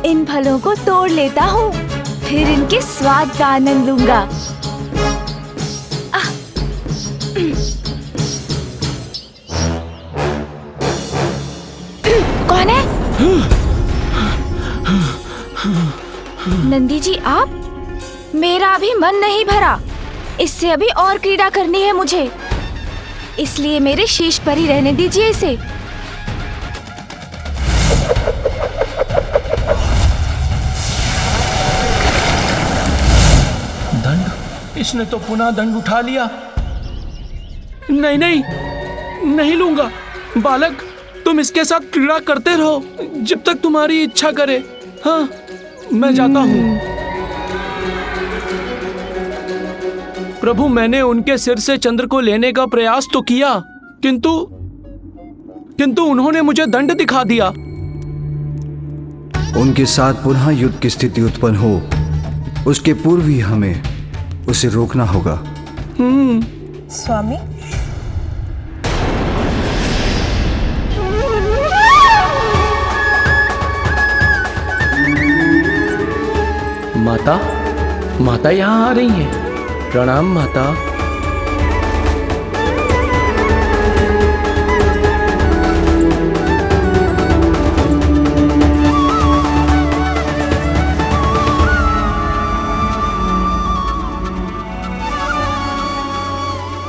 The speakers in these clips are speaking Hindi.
इन फलों को तोड़ लेता हूँ, फिर इनके स्वाद का आनंद लूंगा। कौन है? नंदी जी आप? मेरा अभी मन नहीं भरा, इससे अभी और क्रीड़ा करनी है मुझे, इसलिए मेरे शीश पर ही रहने दीजिए इसे। दंड? इसने तो पुनः दंड उठा लिया। नहीं नहीं, नहीं लूंगा। बालक, तुम इसके साथ क्रीड़ा करते रहो जब तक तुम्हारी इच्छा करे। हाँ, मैं जाता हूँ। प्रभु, मैंने उनके सिर से चंद्र को लेने का प्रयास तो किया, किंतु उन्होंने मुझे दंड दिखा दिया। उनके साथ पुनः युद्ध की स्थिति उत्पन्न हो, उसके पूर्व ही हमें उसे रोकना होगा। स्वामी, माता, माता यहाँ आ रही हैं। प्रणाम माता।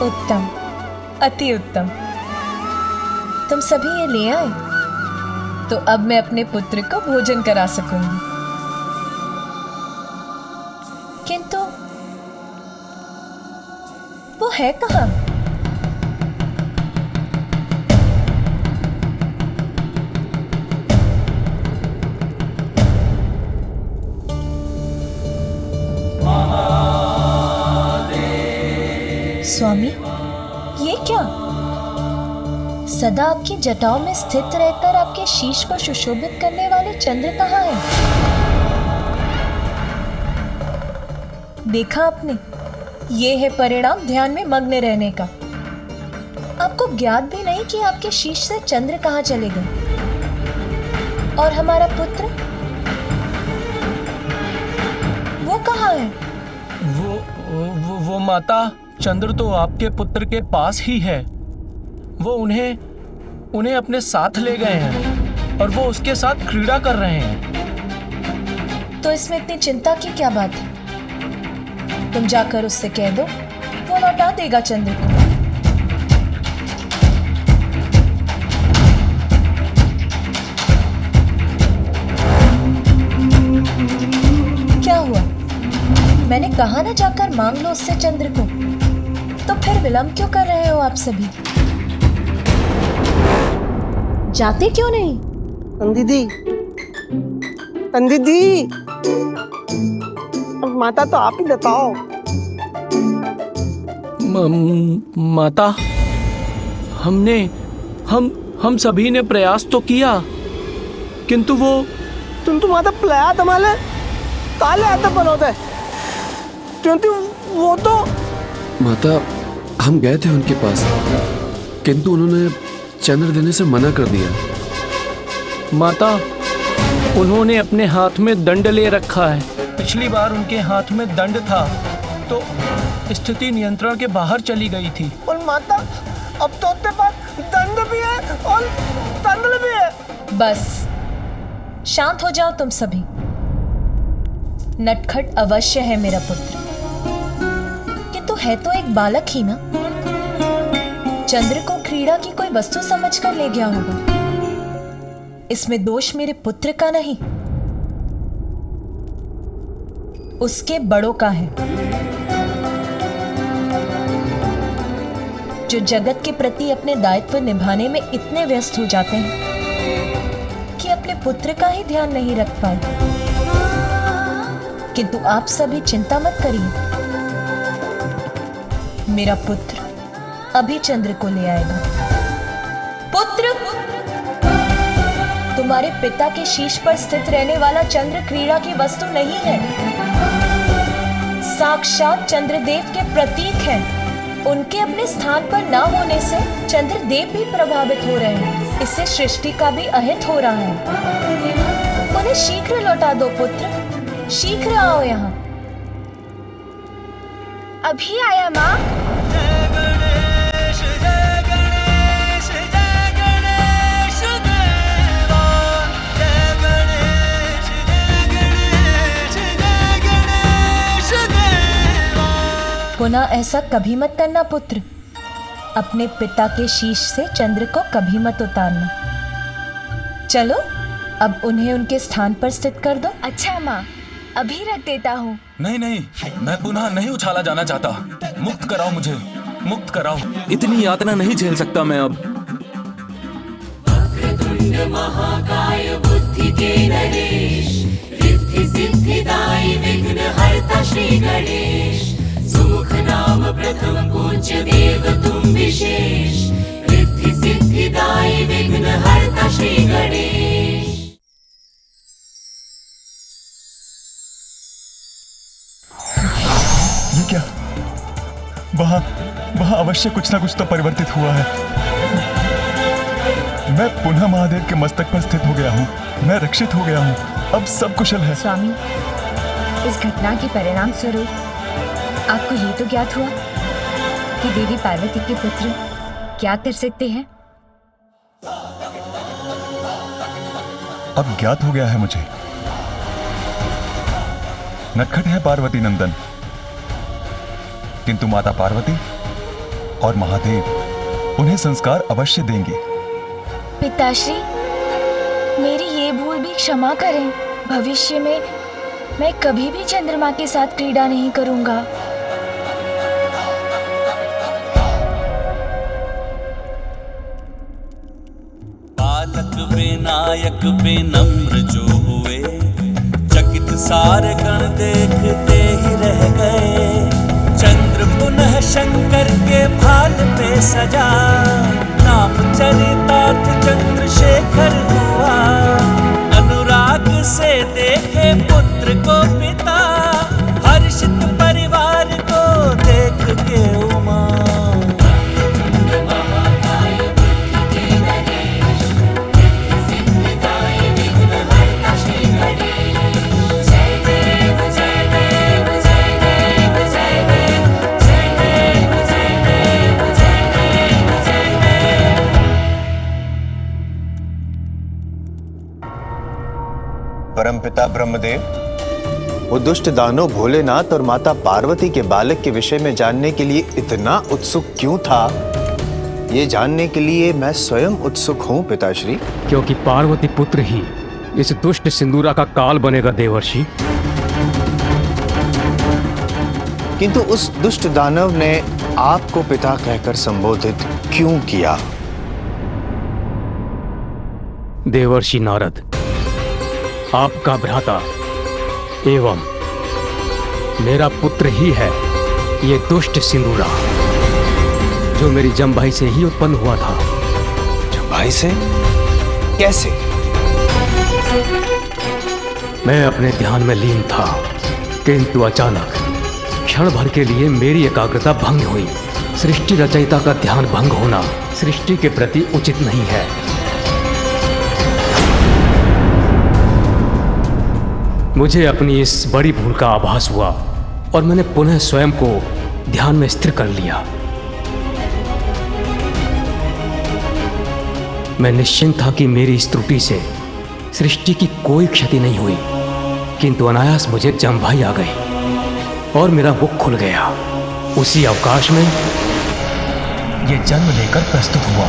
उत्तम, अति उत्तम। तुम सभी ये ले आए, तो अब मैं अपने पुत्र को भोजन करा सकूंगी। किंतु वो है कहाँ? स्वामी, ये क्या? सदा आपकी जटाओं में स्थित रहकर आपके शीश को सुशोभित करने वाले चंद्र कहाँ हैं? देखा आपने, ये है परिणाम ध्यान में मग्न रहने का। आपको ज्ञात भी नहीं कि आपके शीश से चंद्र कहाँ चले गए। और हमारा पुत्र, वो कहाँ है? वो माता, चंद्र तो आपके पुत्र के पास ही है। वो उन्हें अपने साथ ले गए हैं और वो उसके साथ क्रीड़ा कर रहे हैं। तो इसमें इतनी चिंता की क्या बात है? तुम जाकर उससे कह दो, वो लौटा देगा चंद्र को। क्या हुआ? मैंने कहा ना जाकर मांग लो उससे चंद्र को। तो फिर विलंब क्यों कर रहे हो आप सभी? जाते क्यों नहीं? दीदी, दीदी, माता तो आप ही बताओ। माता, हम सभी ने प्रयास तो किया, किंतु वो तुम माता प्लाया तमाले काले आता बनोते, क्योंकि वो तो माता, हम गए थे उनके पास, किंतु उन्होंने चंद्र देने से मना कर दिया। माता, उन्होंने अपने हाथ में दंड ले रखा है। पिछली बार उनके हाथ में दंड था तो स्थिति नियंत्रण के बाहर चली गई थी। और माता, अब तो उसके पास दंड भी है और तंद्र भी है। बस शांत हो जाओ तुम सभी। नटखट अवश्य है मेरा पुत्र, किंतु है तो एक बालक ही ना। चंद्र को क्रीड़ा की कोई वस्तु समझकर ले गया होगा। इसमें दोष मेरे पुत्र का नहीं, उसके बड़ों का है, जो जगत के प्रति अपने दायित्व निभाने में इतने व्यस्त हो जाते हैं कि अपने पुत्र का ही ध्यान नहीं रख पाए। किंतु आप सभी चिंता मत करिए, मेरा पुत्र अभी चंद्र को ले आएगा। पुत्र, तुम्हारे पिता के शीश पर स्थित रहने वाला चंद्र क्रीड़ा की वस्तु नहीं है, साक्षात चंद्रदेव के प्रतीक हैं। उनके अपने स्थान पर ना होने से चंद्रदेव भी प्रभावित हो रहे हैं। इससे सृष्टि का भी अहित हो रहा है। अब उन्हें शीघ्र लौटा दो पुत्र, शीघ्र आओ यहाँ। अभी आया माँ। पुनः ऐसा कभी मत करना पुत्र, अपने पिता के शीश से चंद्र को कभी मत उतारना। चलो अब उन्हें उनके स्थान पर स्थित कर दो। अच्छा माँ, अभी रख देता हूँ। नहीं नहीं, मैं पुनः नहीं उछाला जाना चाहता। मुक्त कराओ मुझे, मुक्त कराओ। इतनी यातना नहीं झेल सकता मैं अब। वक्रतुंड महाकाय बुद्धि के नरेश, रिद्धि सिद्धिदायी विघ्नहर्ता श्री गणेश। सुमुख नाम प्रथम पूज्य देव तुम विशेष, रिद्धि सिद्धिदायी विघ्नहर्ता श्री गणेश। ये क्या? वहाँ अवश्य कुछ ना कुछ तो परिवर्तित हुआ है। मैं पुनः महादेव के मस्तक पर स्थित हो गया हूँ, मैं रक्षित हो गया हूँ, अब सब कुशल है। स्वामी, इस घटना के परिणाम स्वरूप आपको ये तो ज्ञात हुआ कि देवी पार्वती के पुत्र क्या कर सकते हैं। अब ज्ञात हो गया है मुझे। नटखट है पार्वती नंदन, किंतु माता पार्वती और महादेव उन्हें संस्कार अवश्य देंगे। पिताश्री, मेरी ये भूल भी क्षमा करें। भविष्य में मैं कभी भी चंद्रमा के साथ क्रीड़ा नहीं करूंगा। बालक विनायक विनम्र जो हुए, चकित सारे गण देखते ही रह गए। चंद्र पुनः शंकर के भाल पे सजा, नाम चरितार्थ चंद्रशेखर हुआ। अनुराग से देखे पुत्र को पिता, हर्षित परिवार को देख के उमा। परमपिता ब्रह्मदेव, वो दुष्ट दानव भोलेनाथ और माता पार्वती के बालक के विषय में जानने के लिए इतना उत्सुक क्यों था, ये जानने के लिए मैं स्वयं उत्सुक हूँ पिताश्री। क्योंकि पार्वती पुत्र ही इस दुष्ट सिंदूरा का काल बनेगा देवर्षि। किंतु उस दुष्ट दानव ने आपको पिता कहकर संबोधित क्यों किया? देवर्षि नारद, आपका भ्राता एवं मेरा पुत्र ही है ये दुष्ट सिंदूरा, जो मेरी जमभाई से ही उत्पन्न हुआ था। जमभाई से? कैसे? मैं अपने ध्यान में लीन था, किंतु अचानक क्षण भर के लिए मेरी एकाग्रता भंग हुई। सृष्टि रचयिता का ध्यान भंग होना सृष्टि के प्रति उचित नहीं है। मुझे अपनी इस बड़ी भूल का आभास हुआ और मैंने पुनः स्वयं को ध्यान में स्थिर कर लिया। मैं निश्चिंत था कि मेरी इस त्रुटि से सृष्टि की कोई क्षति नहीं हुई, किंतु अनायास मुझे जमभाई आ गई और मेरा मुख खुल गया। उसी अवकाश में ये जन्म लेकर प्रस्तुत हुआ।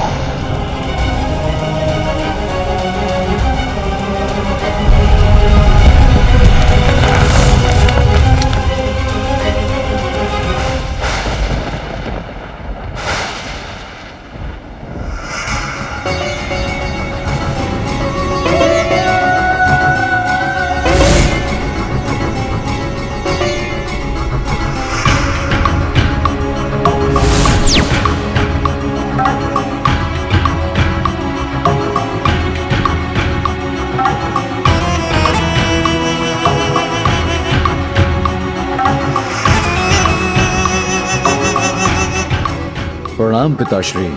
प्रणाम पिताश्री,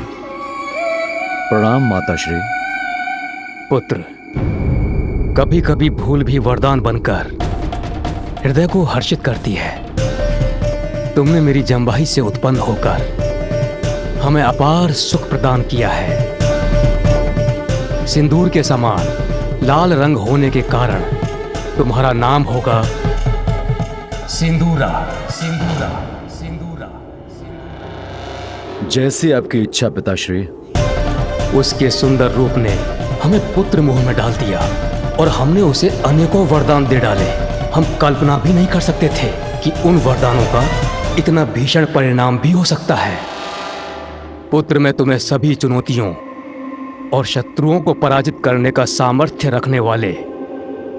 प्रणाम माताश्री। पुत्र, कभी कभी भूल भी वरदान बनकर हृदय को हर्षित करती है। तुमने मेरी जंबाही से उत्पन्न होकर हमें अपार सुख प्रदान किया है। सिंदूर के समान लाल रंग होने के कारण तुम्हारा नाम होगा सिंदूरा। सिंदूरा सिंदूरा। जैसी आपकी इच्छा पिताश्री। उसके सुंदर रूप ने हमें पुत्र मुंह में डाल दिया और हमने उसे अनेकों वरदान दे डाले। हम कल्पना भी नहीं कर सकते थे कि उन वरदानों का इतना भीषण परिणाम भी हो सकता है। पुत्र, मैं तुम्हें सभी चुनौतियों और शत्रुओं को पराजित करने का सामर्थ्य रखने वाले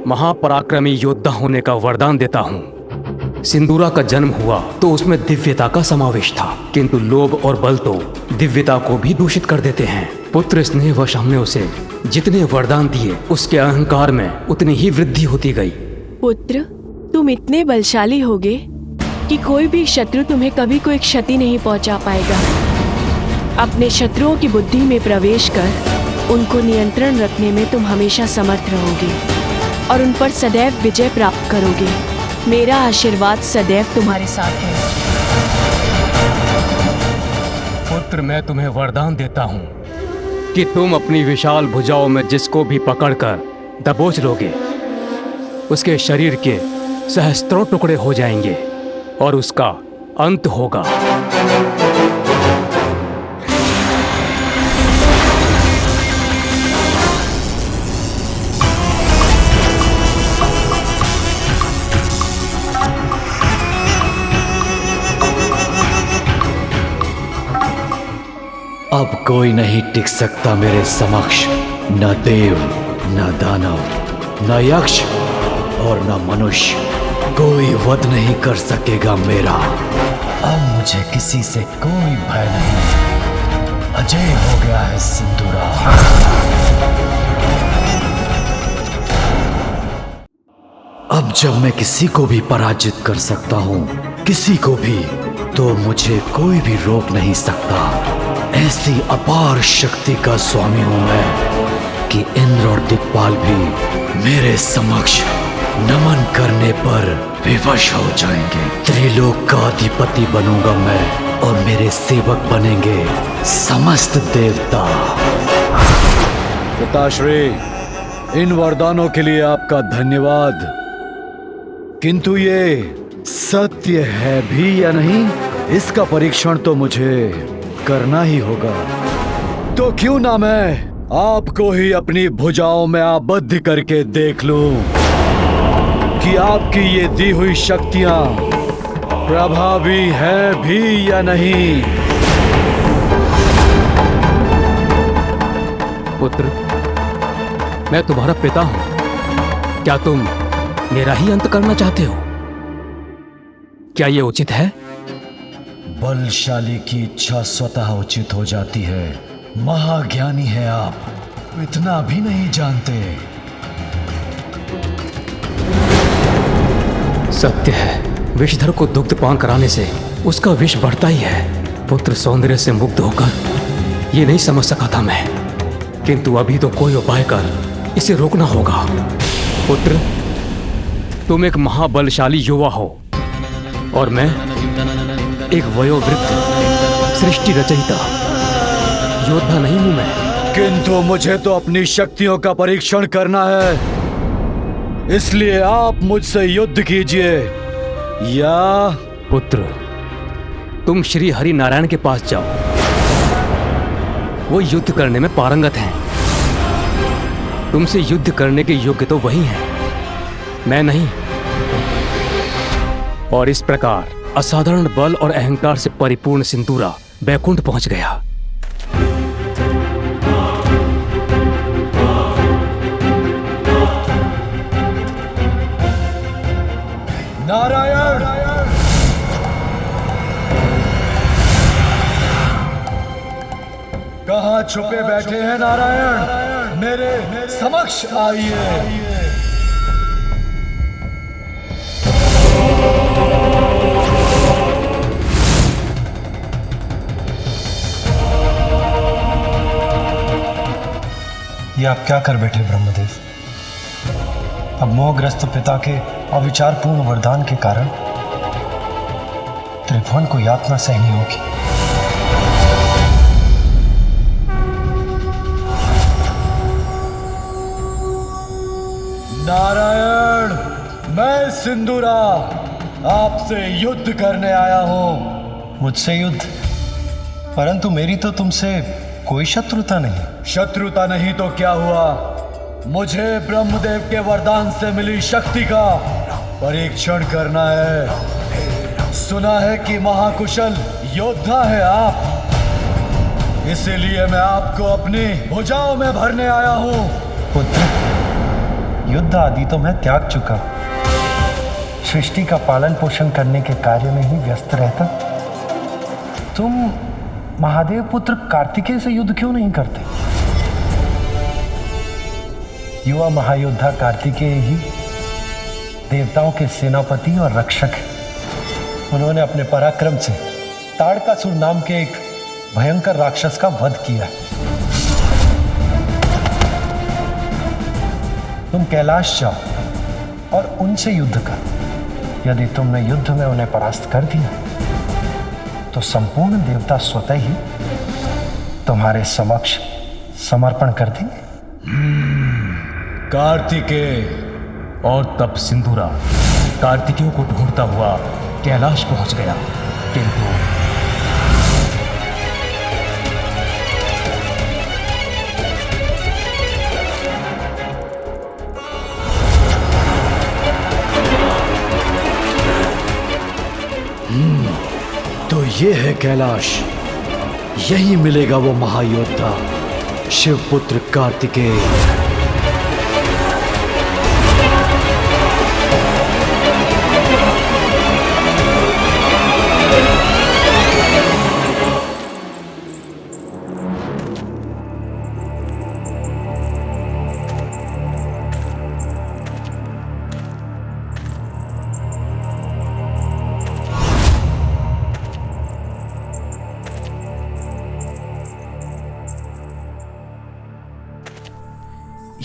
महापराक्रमी योद्धा होने का वरदान देता हूँ। सिंदूरा का जन्म हुआ तो उसमें दिव्यता का समावेश था, किंतु लोभ और बल तो दिव्यता को भी दूषित कर देते हैं। पुत्र स्नेहवश हमने उसे जितने वरदान दिए उसके अहंकार में उतनी ही वृद्धि होती गई। पुत्र, तुम इतने बलशाली होगे कि कोई भी शत्रु तुम्हें कभी कोई क्षति नहीं पहुंचा पाएगा। अपने शत्रुओं की बुद्धि में प्रवेश कर उनको नियंत्रण रखने में तुम हमेशा समर्थ रहोगे और उन पर सदैव विजय प्राप्त करोगे। मेरा आशीर्वाद सदैव तुम्हारे साथ है। पुत्र, मैं तुम्हें वरदान देता हूँ कि तुम अपनी विशाल भुजाओं में जिसको भी पकड़कर दबोच लोगे उसके शरीर के सहस्त्रों टुकड़े हो जाएंगे और उसका अंत होगा। अब कोई नहीं टिक सकता मेरे समक्ष, न देव, न दानव, न यक्ष और न मनुष्य। कोई वध नहीं कर सकेगा मेरा। अब मुझे किसी से कोई भय नहीं। अजय हो गया है सिंदूरा। अब जब मैं किसी को भी पराजित कर सकता हूँ, किसी को भी, तो मुझे कोई भी रोक नहीं सकता। ऐसी अपार शक्ति का स्वामी हूं मैं कि इंद्र और दिक्पाल भी मेरे समक्ष नमन करने पर विवश हो जाएंगे। त्रिलोक का अधिपति बनूंगा मैं और मेरे सेवक बनेंगे समस्त देवता। पिताश्री, इन वरदानों के लिए आपका धन्यवाद, किंतु ये सत्य है भी या नहीं, इसका परीक्षण तो मुझे करना ही होगा। तो क्यों ना मैं आपको ही अपनी भुजाओं में आबद्ध करके देख लूं कि आपकी ये दी हुई शक्तियां प्रभावी हैं भी या नहीं। पुत्र, मैं तुम्हारा पिता हूं। क्या तुम मेरा ही अंत करना चाहते हो? क्या यह उचित है? बलशाली की इच्छा स्वतः उचित हो जाती है। महाज्ञानी है आप, इतना भी नहीं जानते। सत्य है, विषधर को दुग्ध पान कराने से उसका विष बढ़ता ही है। पुत्र, सौंदर्य से मुग्ध होकर ये नहीं समझ सका था मैं, किंतु अभी तो कोई उपाय कर इसे रोकना होगा। पुत्र, तुम एक महाबलशाली युवा हो और मैं एक वयोवृद्ध सृष्टि रचयिता योद्धा नहीं हूं मैं। किंतु मुझे तो अपनी शक्तियों का परीक्षण करना है, इसलिए आप मुझसे युद्ध कीजिए। या पुत्र, तुम श्री हरि नारायण के पास जाओ, वो युद्ध करने में पारंगत हैं। तुमसे युद्ध करने के योग्य तो वही हैं, मैं नहीं। और इस प्रकार असाधारण बल और अहंकार से परिपूर्ण सिंदूरा बैकुंठ पहुंच गया। नारायण, कहाँ छुपे बैठे हैं नारायण? मेरे समक्ष आइए। ये आप क्या कर बैठे ब्रह्मदेव? अब मोहग्रस्त पिता के अविचारपूर्ण वरदान के कारण त्रिभुवन को यातना सहनी होगी। नारायण, मैं सिंदूरा आपसे युद्ध करने आया हूं। मुझसे युद्ध? परंतु मेरी तो तुमसे कोई शत्रुता नहीं। शत्रुता नहीं तो क्या हुआ? मुझे ब्रह्मदेव के वरदान से मिली शक्ति का परीक्षण करना है। सुना है कि महाकुशल योद्धा है आप, इसीलिए मैं आपको अपनी भुजाओं में भरने आया हूं। पुत्र, युद्ध आदि तो मैं त्याग चुका। सृष्टि का पालन पोषण करने के कार्य में ही व्यस्त रहता। तुम महादेव पुत्र कार्तिकेय से युद्ध क्यों नहीं करते? युवा महायोद्धा कार्तिकेय ही देवताओं के सेनापति और रक्षक हैं। उन्होंने अपने पराक्रम से ताड़कासुर नाम के एक भयंकर राक्षस का वध किया है। तुम कैलाश जाओ और उनसे युद्ध कर। यदि तुमने युद्ध में उन्हें परास्त कर दिया तो संपूर्ण देवता स्वतः ही तुम्हारे समक्ष समर्पण कर देंगे। कार्तिकेय। और तब सिंदूरा कार्तिकेय को ढूंढता हुआ कैलाश पहुंच गया, किंतु तो ये है कैलाश। यही मिलेगा वो महायोद्धा शिवपुत्र कार्तिकेय।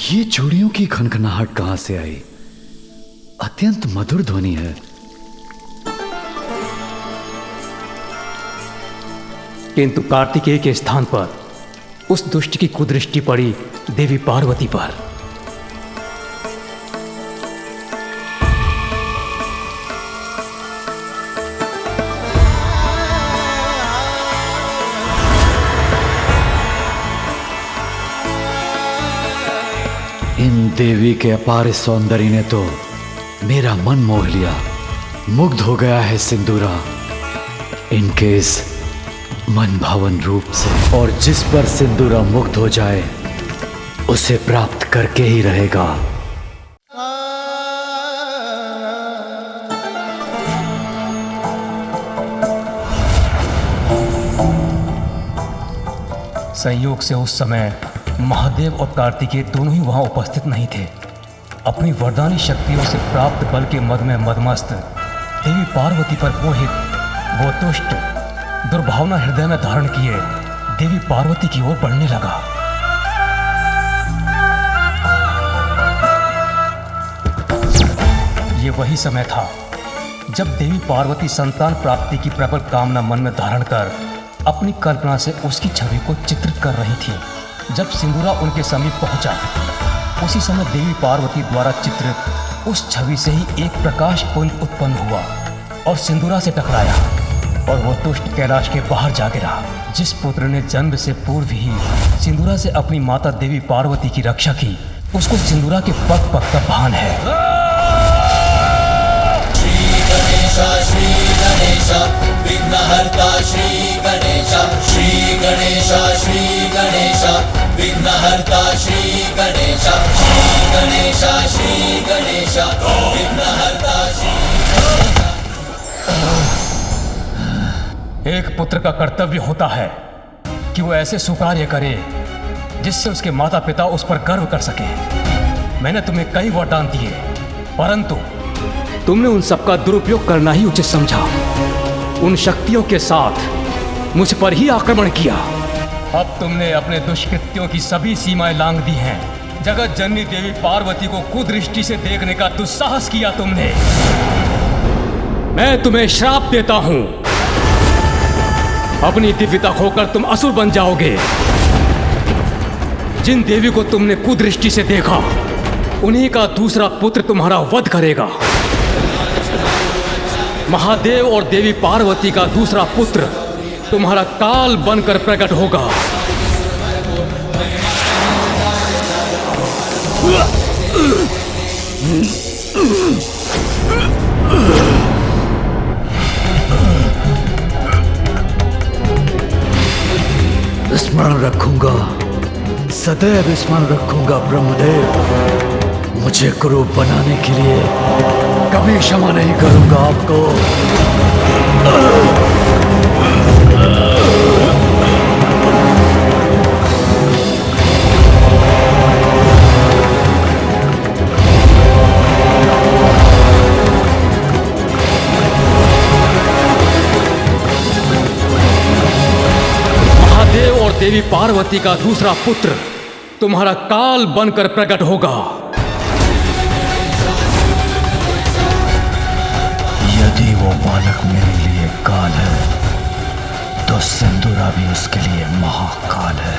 ये चूड़ियों की खनखनाहट कहां से आई? अत्यंत मधुर ध्वनि है। किंतु कार्तिकेय के स्थान पर उस दुष्ट की कुदृष्टि पड़ी देवी पार्वती पर। इन देवी के अपार सौंदर्य ने तो मेरा मन मोह लिया। मुग्ध हो गया है सिंदूरा इनके इस मन भावन रूप से। और जिस पर सिंदूरा मुग्ध हो जाए उसे प्राप्त करके ही रहेगा। संयोग से उस समय महादेव और कार्तिकेय दोनों ही वहां उपस्थित नहीं थे। अपनी वरदानी शक्तियों से प्राप्त बल के मद में मदमस्त देवी पार्वती पर मोहित वो दुष्ट दुर्भावना हृदय में धारण किए देवी पार्वती की ओर बढ़ने लगा। ये वही समय था जब देवी पार्वती संतान प्राप्ति की प्रबल कामना मन में धारण कर अपनी कल्पना से उसकी छवि को चित्रित कर रही थी। जब सिंदूरा उनके समीप पहुंचा, उसी समय देवी पार्वती द्वारा चित्रित उस छवि से ही एक प्रकाश पुंज उत्पन्न हुआ और सिंदूरा से टकराया और वो दुष्ट कैलाश के बाहर जा गिरा। जिस पुत्र ने जन्म से पूर्व ही सिंदूरा से अपनी माता देवी पार्वती की रक्षा की, उसको सिंदूरा के पग पग का भान है। श्री गणेश विघ्नहर्ता श्री गणेश, श्री गणेश श्री गणेश विघ्नहर्ता श्री गणेश, श्री गणेश श्री गणेश विघ्नहर्ता श्री गणेश। एक पुत्र का कर्तव्य होता है कि वो ऐसे सुकार्य करे जिससे उसके माता पिता उस पर गर्व कर सके। मैंने तुम्हें कई वरदान दिए, परंतु तुमने उन सबका दुरुपयोग करना ही उचित समझा। उन शक्तियों के साथ मुझ पर ही आक्रमण किया। अब तुमने अपने दुष्कृत्यों की सभी सीमाएं लांघ दी हैं। जगत जननी देवी पार्वती को कुदृष्टि से देखने का दुस्साहस किया तुमने। मैं तुम्हें श्राप देता हूं, अपनी दिव्यता खोकर तुम असुर बन जाओगे। जिन देवी को तुमने कुदृष्टि से देखा, उन्हीं का दूसरा पुत्र तुम्हारा वध करेगा। महादेव और देवी पार्वती का दूसरा पुत्र तुम्हारा काल बनकर प्रकट होगा। स्मरण रखूंगा, सदैव स्मरण रखूंगा ब्रह्मदेव। मुझे कुरूप बनाने के लिए कभी क्षमा नहीं करूंगा आपको। महादेव और देवी पार्वती का दूसरा पुत्र तुम्हारा काल बनकर प्रकट होगा। यदि वो बालक मेरे लिए काल है, तो सिंदूरा भी उसके लिए महाकाल है।